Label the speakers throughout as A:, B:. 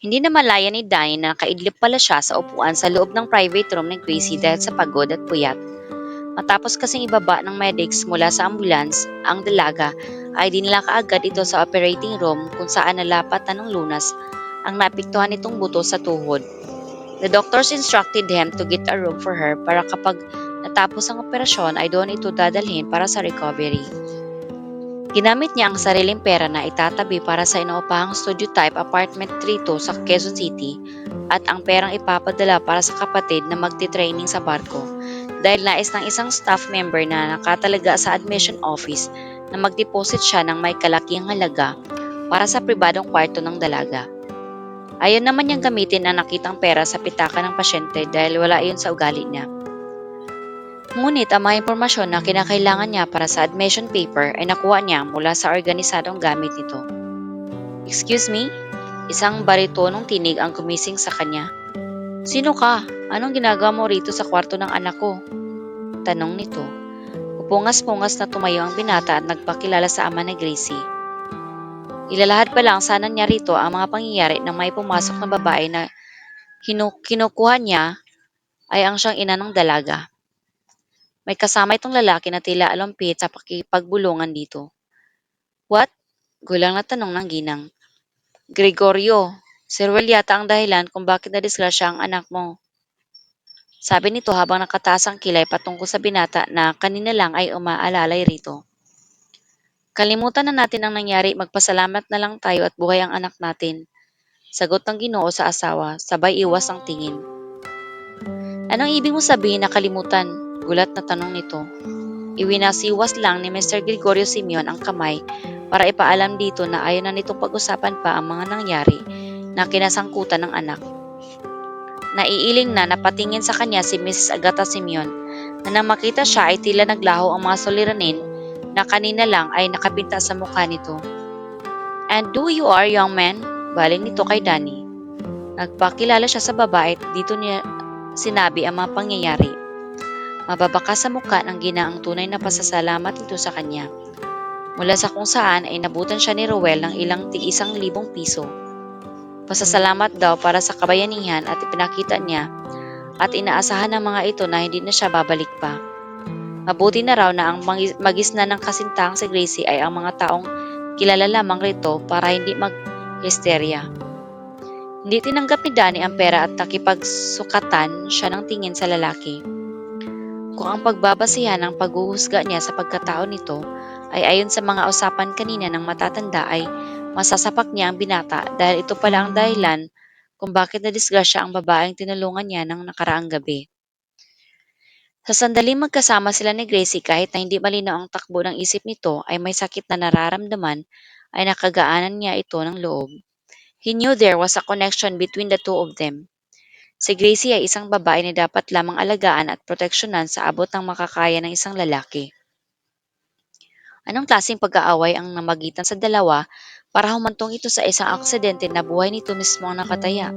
A: Hindi na malaya ni Danny na nakaidlip pala siya sa upuan sa loob ng private room ni Gracie dahil sa pagod at puyat. Matapos kasing ibaba ng medics mula sa ambulance, ang dalaga ay dinala kaagad ito sa operating room kung saan nalapatan ng lunas ang napiktuhan nitong buto sa tuhod. The doctors instructed him to get a room for her para kapag natapos ang operasyon ay doon ito dadalhin para sa recovery. Ginamit niya ang sariling pera na itatabi para sa inuupahang studio type apartment 32 sa Quezon City at ang perang ipapadala para sa kapatid na magti-training sa barko dahil nais ng isang staff member na nakatalaga sa admission office na mag-deposit siya ng may kalaking halaga para sa pribadong kwarto ng dalaga. Ayaw naman niyang gamitin ang nakitang pera sa pitaka ng pasyente dahil wala iyon sa ugali niya. Ngunit ang mga impormasyon na kinakailangan niya para sa admission paper ay nakuha niya mula sa organisadong gamit nito. Excuse me? Isang baritonong tinig ang gumising sa kanya. Sino ka? Anong ginagawa mo rito sa kwarto ng anak ko? Tanong nito. Upungas-pungas na tumayo ang binata at nagpakilala sa ama ni Gracie. Ilalahad pa lang sana niya rito ang mga pangyayari ng may pumasok na babae na kinukuha niya ay ang siyang ina ng dalaga. May kasama itong lalaki na tila alumpit sa pakipagbulungan dito. What? Gulang na tanong ng ginang. Gregorio, si Ruel yata ang dahilan kung bakit nadisgrasya ang anak mo. Sabi nito habang nakataas ang kilay patungkol sa binata na kanina lang ay umaalalay rito. Kalimutan na natin ang nangyari, magpasalamat na lang tayo at buhay ang anak natin. Sagot ng Ginoo sa asawa, sabay iwas ang tingin. Anong ibig mo sabihin na kalimutan? Gulat na tanong nito. Iwinasiwas lang ni Mr. Gregorio Simeon ang kamay para ipaalam dito na ayaw na nitong pag-usapan pa ang mga nangyari na kinasangkutan ng anak. Naiiling na napatingin sa kanya si Mrs. Agata Simeon na nang makita siya ay tila naglaho ang mga suliranin na kanina lang ay nakapinta sa mukha nito. And who you are, young man? Baling nito kay Danny. Nagpakilala siya sa babae at dito niya sinabi ang mga pangyayari. Mababaka sa mukha ng ginaang tunay na pasasalamat nito sa kanya. Mula sa kung saan ay nabutan siya ni Rowell ng ilang tig-1,000 piso. Pasasalamat daw para sa kabayanihan at ipinakita niya at inaasahan ng mga ito na hindi na siya babalik pa. Mabuti na raw na ang magisna ng kasintang si Gracie ay ang mga taong kilala lamang rito para hindi mag-hysteria. Hindi tinanggap ni Danny ang pera at nakipagsukatan siya ng tingin sa lalaki. Kung ang pagbabasihan ng paghuhusga niya sa pagkatao nito ay ayon sa mga usapan kanina ng matatanda ay masasapak niya ang binata dahil ito pala ang dahilan kung bakit nadisgrasya ang babaeng tinulungan niya ng nakaraang gabi. Sa sandaling magkasama sila ni Gracie kahit na hindi malinaw ang takbo ng isip nito ay may sakit na nararamdaman ay nakagaanan niya ito ng loob. He knew there was a connection between the two of them. Si Gracie ay isang babae na dapat lamang alagaan at proteksyonan sa abot ng makakaya ng isang lalaki. Anong klaseng pag-aaway ang namagitan sa dalawa para humantong ito sa isang aksidente na buhay nito mismo ang nakataya?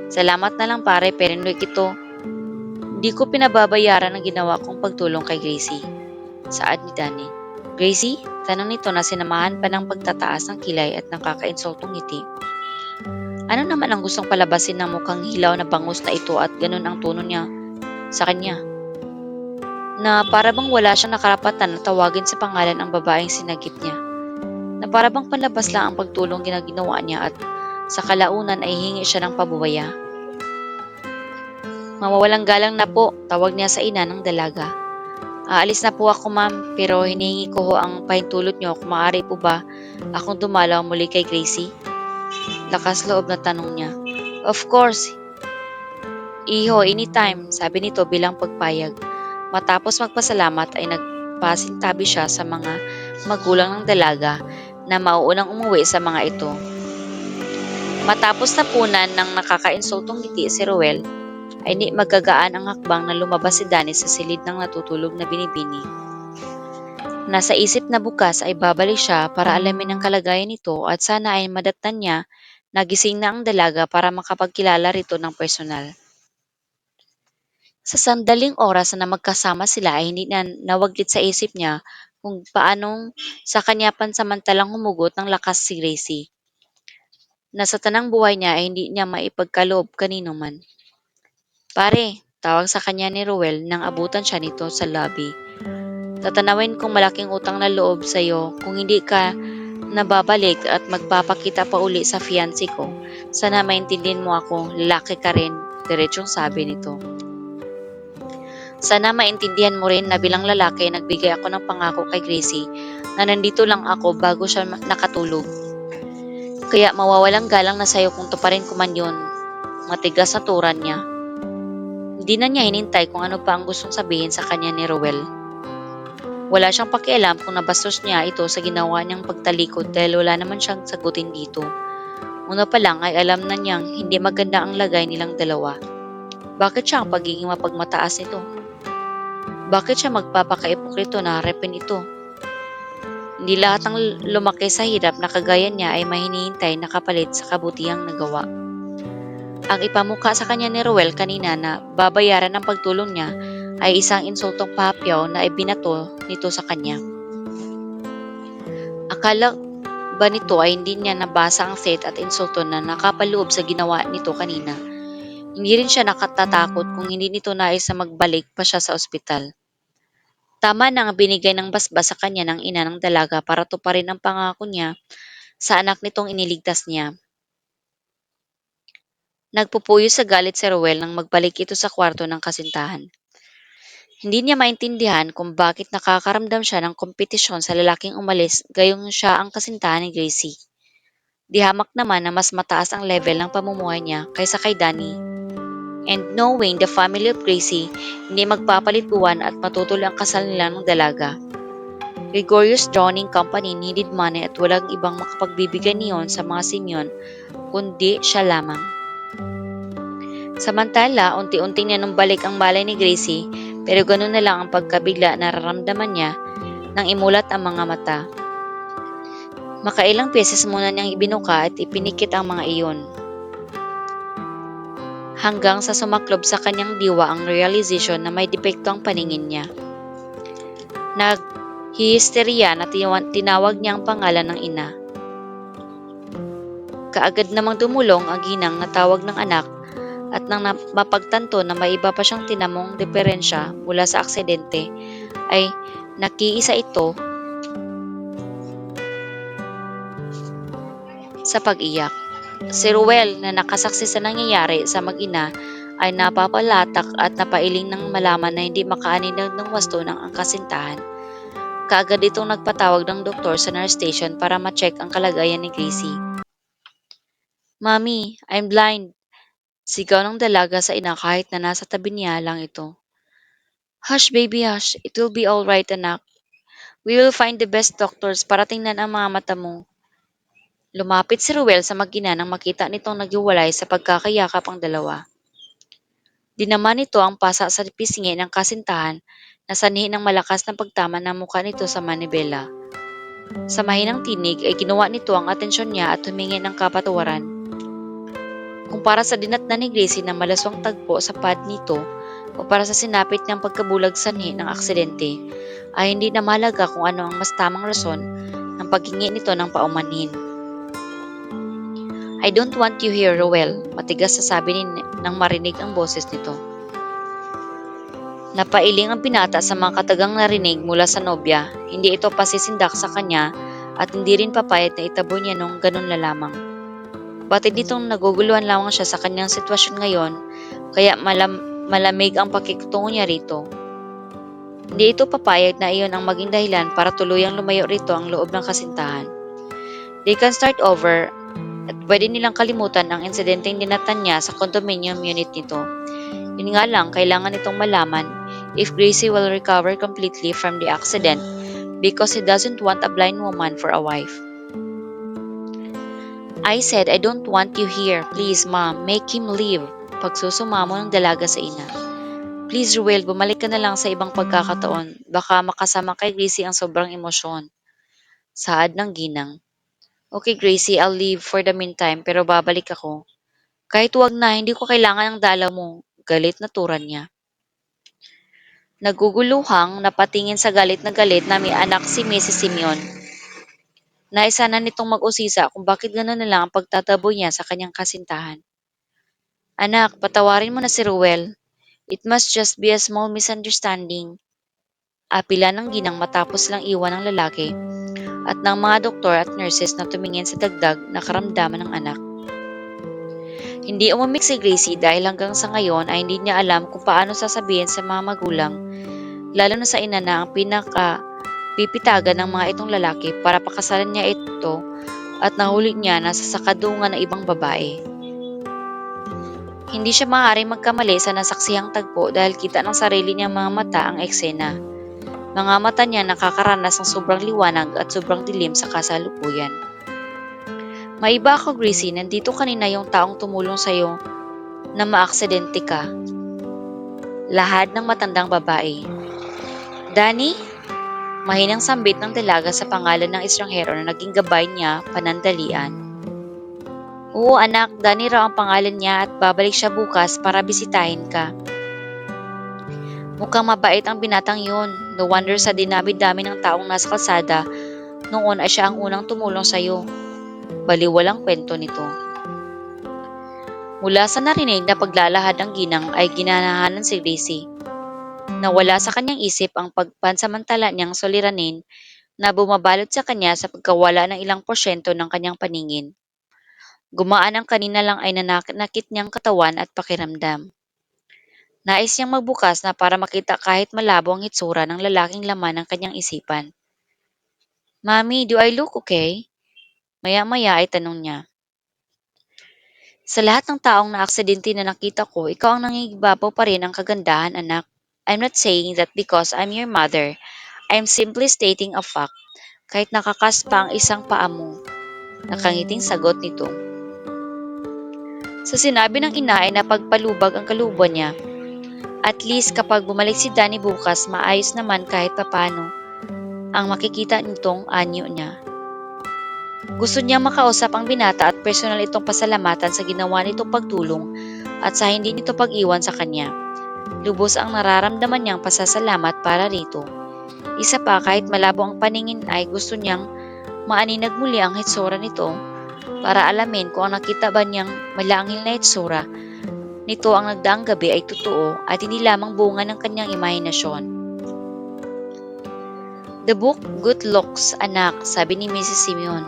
A: Salamat na lang pare, pero hindi ko pinababayaran ang ginawa kong pagtulong kay Gracie. Saad ni Danny. Gracie? Tanong nito na sinamahan pa ng pagtataas ng kilay at nakakainsultong ngiti. Ano naman ang gustong palabasin ng mukhang hilaw na bangus na ito at ganun ang tono niya sa kanya? Na para bang wala siyang nakarapatan na tawagin sa pangalan ang babaeng sinagip niya. Na para bang panlabas lang ang pagtulong ginagawa niya at sa kalaunan ay hingi siya ng pabuwaya. Mawawalang galang na po, tawag niya sa ina ng dalaga. Aalis na po ako ma'am, pero hinihingi ko ho ang pahintulot niyo kung maaari po ba akong dumalaw muli kay Gracie? Lakas loob na tanong niya. Of course, iho, anytime, sabi nito bilang pagpayag. Matapos magpasalamat ay nagpasintabi siya sa mga magulang ng dalaga na mauunang umuwi sa mga ito. Matapos napunan ng nakakainsultong ngiti si Ruel, ay di magagaan ang hakbang na lumabas si Danny sa silid ng natutulog na binibini. Nasa isip na bukas ay babalik siya para alamin ang kalagayan nito at sana ay madatnan niya na gising na ang dalaga para makapagkilala rito ng personal. Sa sandaling oras na magkasama sila ay hindi na nawaglit sa isip niya kung paanong sa kanya pansamantalang humugot ng lakas si Gracie. na sa tanang buhay niya ay hindi niya maipagkaloob kanino man. Pare, tawag sa kanya ni Ruel nang abutan siya nito sa lobby. Tatanawin kong malaking utang na loob sa'yo kung hindi ka nababalik at magpapakita pa uli sa fiancé ko. Sana maintindihan mo ako, lalaki ka rin, diretsong sabi nito. Sana maintindihan mo rin na bilang lalaki nagbigay ako ng pangako kay Gracie na nandito lang ako bago siya nakatulog. Kaya mawawalang galang na sa'yo kung tuparin ko man yun. Matigas na turan niya. Hindi na niya hinintay kung ano pa ang gustong sabihin sa kanya ni Rowell. Wala siyang pakialam kung nabastos niya ito sa ginawa niyang pagtalikod dahil wala naman siyang sagutin dito. Una pa lang ay alam na niyang hindi maganda ang lagay nilang dalawa. Bakit siya ang pagiging mapagmataas nito? Bakit siya magpapakaipokrito na harapin ito? Hindi lahat ng lumaki sa hirap na kagaya niya ay may hinihintay na kapalit sa kabutihang nagawa. Ang ipamukha sa kanya ni Rowell kanina na babayaran ang pagtulong niya ay isang insultong pahapyaw na ibinato nito sa kanya. Akala ba nito ay hindi niya nabasa ang threat at insulto na nakapaloob sa ginawa nito kanina? Hindi rin siya nakatatakot kung hindi nito nais na magbalik pa siya sa ospital. Tama na ang binigay ng basbas sa kanya ng ina ng dalaga para tuparin ang pangako niya sa anak nitong iniligtas niya. Nagpupuyo sa galit si Rowell nang magbalik ito sa kwarto ng kasintahan. Hindi niya maintindihan kung bakit nakakaramdam siya ng kompetisyon sa lalaking umalis gayong siya ang kasintahan ni Gracie. Di hamak naman na mas mataas ang level ng pamumuhay niya kaysa kay Danny. And knowing the family of Gracie, hindi magpapalit buwan at matutuloy ang kasal nila ng dalaga. Gregorius Drowning Company needed money at walang ibang makapagbibigay niyon sa mga Simeon kundi siya lamang. Samantala, unti-unting nanumbalik ang malay ni Gracie pero ganoon na lang ang pagkabigla na nararamdaman niya nang imulat ang mga mata. Makailang beses muna niyang ibinuka at ipinikit ang mga iyon. Hanggang sa sumaklob sa kanyang diwa ang realization na may depekto ang paningin niya. Naghihisteriya na tinawag niya ang pangalan ng ina. Kaagad namang dumulong ang ginang na tawag ng anak at nang mapagtanto na may iba pa siyang tinamong diferensya mula sa aksidente ay nakiisa ito sa pag-iyak. Si Ruel na nakasaksi sa nangyayari sa mag-ina ay napapalatak at napailing ng malaman na hindi makaaninag ng wasto ng ang kasintahan. Kaagad itong nagpatawag ng doktor sa nurse station para ma-check ang kalagayan ni Gracie. Mami, I'm blind. Sigaw ng dalaga sa ina kahit na nasa tabi niya lang ito. Hush baby hush, it will be all right anak. We will find the best doctors para tingnan ang mga mata mo. Lumapit si Ruel sa mag-ina nang makita nitong naghiwalay sa pagkakayakap ang dalawa. Dinaman nito ang pasa sa pisngi ng kasintahan na sanhi ng malakas na pagtama ng mukha nito sa manibela. Sa mahinang tinig ay ginawa nito ang atensyon niya at humingi ng kapatawaran. Kung para sa dinatnan ni Gracie na malaswang tagpo sa pad nito o para sa sinapit niyang pagkabulag sanhi ng aksidente, ay hindi na mahalaga kung ano ang mas tamang rason ng paghingi nito ng paumanhin. I don't want you here, Rowell, matigas sa sabi nang marinig ang boses nito. Napailing ang binata sa mga katagang narinig mula sa nobya, hindi ito pasisindak sa kanya at hindi rin papayat na itabo niya nung ganun na lamang. Batid nitong naguguluhan lamang siya sa kanyang sitwasyon ngayon, kaya malamig ang pakikitungo niya rito. Hindi ito papayag na iyon ang maging dahilan para tuluyang lumayo rito ang loob ng kasintahan. They can start over at pwede nilang kalimutan ang insidenteng dinatan niya sa condominium unit nito. Yun nga lang, kailangan nitong malaman if Gracie will recover completely from the accident because he doesn't want a blind woman for a wife. I said I don't want you here. Please, Mom, make him leave. Pagsusumamo ng dalaga sa ina. Please, Ruel, bumalik ka na lang sa ibang pagkakataon. Baka makasama kay Gracie ang sobrang emosyon. Saad ng ginang. Okay, Gracie, I'll leave for the meantime pero babalik ako. Kahit wag na, hindi ko kailangan ng dalaw mo. Galit na turan niya. Naguguluhang napatingin sa galit na may anak si Mrs. Simeon. Naisa na nitong mag-usisa kung bakit gano'n na lang ang pagtataboy niya sa kanyang kasintahan. Anak, patawarin mo na si Ruel. It must just be a small misunderstanding. Apila ng ginang matapos lang iwan ng lalaki at ng mga doktor at nurses na tumingin sa dagdag na karamdaman ng anak. Hindi umimik si Gracie dahil hanggang sa ngayon ay hindi niya alam kung paano sasabihin sa mga magulang, lalo na sa ina na ang pinaka-pipitagan ng mga itong lalaki para pakasalan niya ito at nahuli niya na sa sakadungan ng ibang babae. Hindi siya maaaring magkamali sa nasaksihang tagpo dahil kita ng sarili niyang mga mata ang eksena. Mga mata niya nakakaranas ng sobrang liwanag at sobrang dilim sa kasalukuyan. Maiba ako, Gracie, nandito kanina yung taong tumulong sa'yo na maaksidente ka. Lahad ng matandang babae. Danny? Mahinang sambit ng dalaga sa pangalan ng estranghero na naging gabay niya panandalian. Oo anak, Danny raw ang pangalan niya at babalik siya bukas para bisitahin ka. Mukhang mabait ang binatang yun. No wonder sa dinami-dami ng taong nasa kalsada, noon ay siya ang unang tumulong sa'yo. Baliwalang kwento nito. Mula sa narinig na paglalahad ng ginang ay ginanahanan si Gracie. Nawala sa kanyang isip ang pagpansamantala niyang soliranin na bumabalot sa kanya sa pagkawala ng ilang porsyento ng kanyang paningin. Gumaan ang kanina lang ay nanakit niyang katawan at pakiramdam. Nais niyang magbukas na para makita kahit malabo ang hitsura ng lalaking laman ng kanyang isipan. Mommy, do I look okay? Maya-maya ay tanong niya. Sa lahat ng taong naaksidente na nakita ko, ikaw ang nangingibabaw pa rin ang kagandahan, anak. I'm not saying that because I'm your mother. I'm simply stating a fact. Kahit nakakaspa ang isang paa mo. Nakangiting sagot nito. Sa sinabi ng ina ay napagpalubag ang kaluban niya. At least kapag bumalik si Danny bukas, maayos naman kahit papano. Ang makikita nitong anyo niya. Gusto niyang makausap ang binata at personal itong pasalamatan sa ginawa nitong pagtulong at sa hindi nito pag-iwan sa kanya. Lubos ang nararamdaman niyang pasasalamat para rito. Isa pa kahit malabo ang paningin ay gusto niyang maaninag muli ang hitsura nito para alamin kung ang nakita ba niyang malangil na hitsura nito ang nagdaang gabi ay totoo at hindi lamang bunga ng kanyang imahinasyon. The book good looks, anak, sabi ni Mrs. Simeon.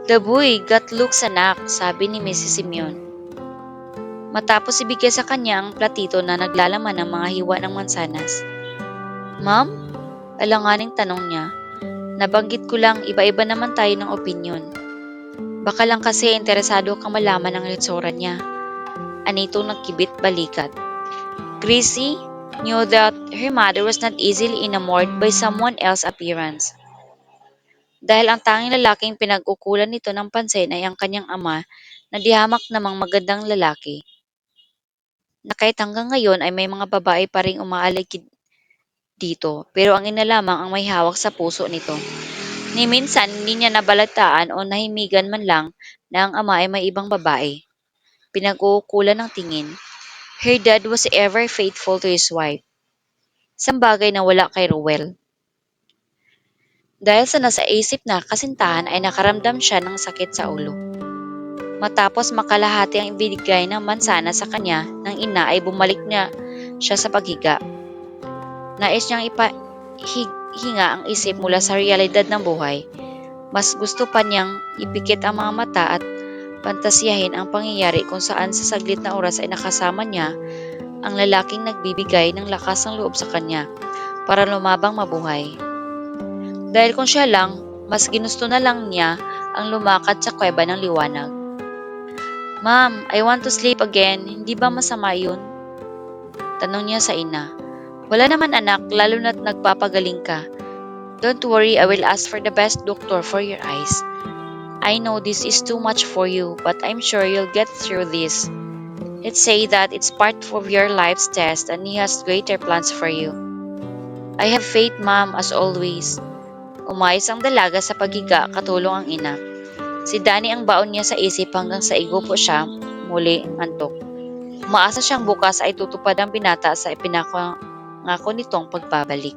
A: The boy got looks, anak, sabi ni Mrs. Simeon. Matapos ibigay sa kanya ang platito na naglalaman ng mga hiwa ng mansanas. Ma'am? Alanganing tanong niya. Nabanggit ko lang iba-iba naman tayo ng opinyon. Baka lang kasi interesado kang malaman ang hitsura niya. Anitong nagkibit balikat. Gracie knew that her mother was not easily enamored by someone else's appearance. Dahil ang tanging lalaking pinag-ukulan nito ng pansin ay ang kanyang ama na dihamak namang magandang lalaki. Na kahit hanggang ngayon ay may mga babae pa ring umaaligid dito pero ang ina lamang ang may hawak sa puso nito. Ni minsan hindi niya nabalataan o nahimigan man lang na ang ama ay may ibang babae. Pinag-uukulan ng tingin. Her dad was ever faithful to his wife. Isang bagay na wala kay Ruel. Dahil sa nasa isip na kasintahan ay nakaramdam siya ng sakit sa ulo. Matapos makalahati ang ibinigay ng mansana sa kanya ng ina ay bumalik niya siya sa paghiga. Nais niyang ipahinga ang isip mula sa realidad ng buhay. Mas gusto pa niyang ipikit ang mga mata at pantasiyahin ang pangyayari kung saan sa saglit na oras ay nakasama niya ang lalaking nagbibigay ng lakas ng loob sa kanya para lumabang mabuhay. Dahil kung siya lang, mas ginusto na lang niya ang lumakad sa kuweba ng liwanag. Ma'am, I want to sleep again. Hindi ba masama yun? Tanong niya sa ina. Wala naman anak, lalo na't nagpapagaling ka. Don't worry, I will ask for the best doctor for your eyes. I know this is too much for you, but I'm sure you'll get through this. Let's say that it's part of your life's test and he has greater plans for you. I have faith, ma'am, as always. Umayos ang dalaga sa paghiga, katulong ang ina. Si Danny ang baon niya sa isip hanggang sa igupo siya, muli antok. Umaasa siyang bukas ay tutupad ang binata sa ipinangako nitong pagbabalik.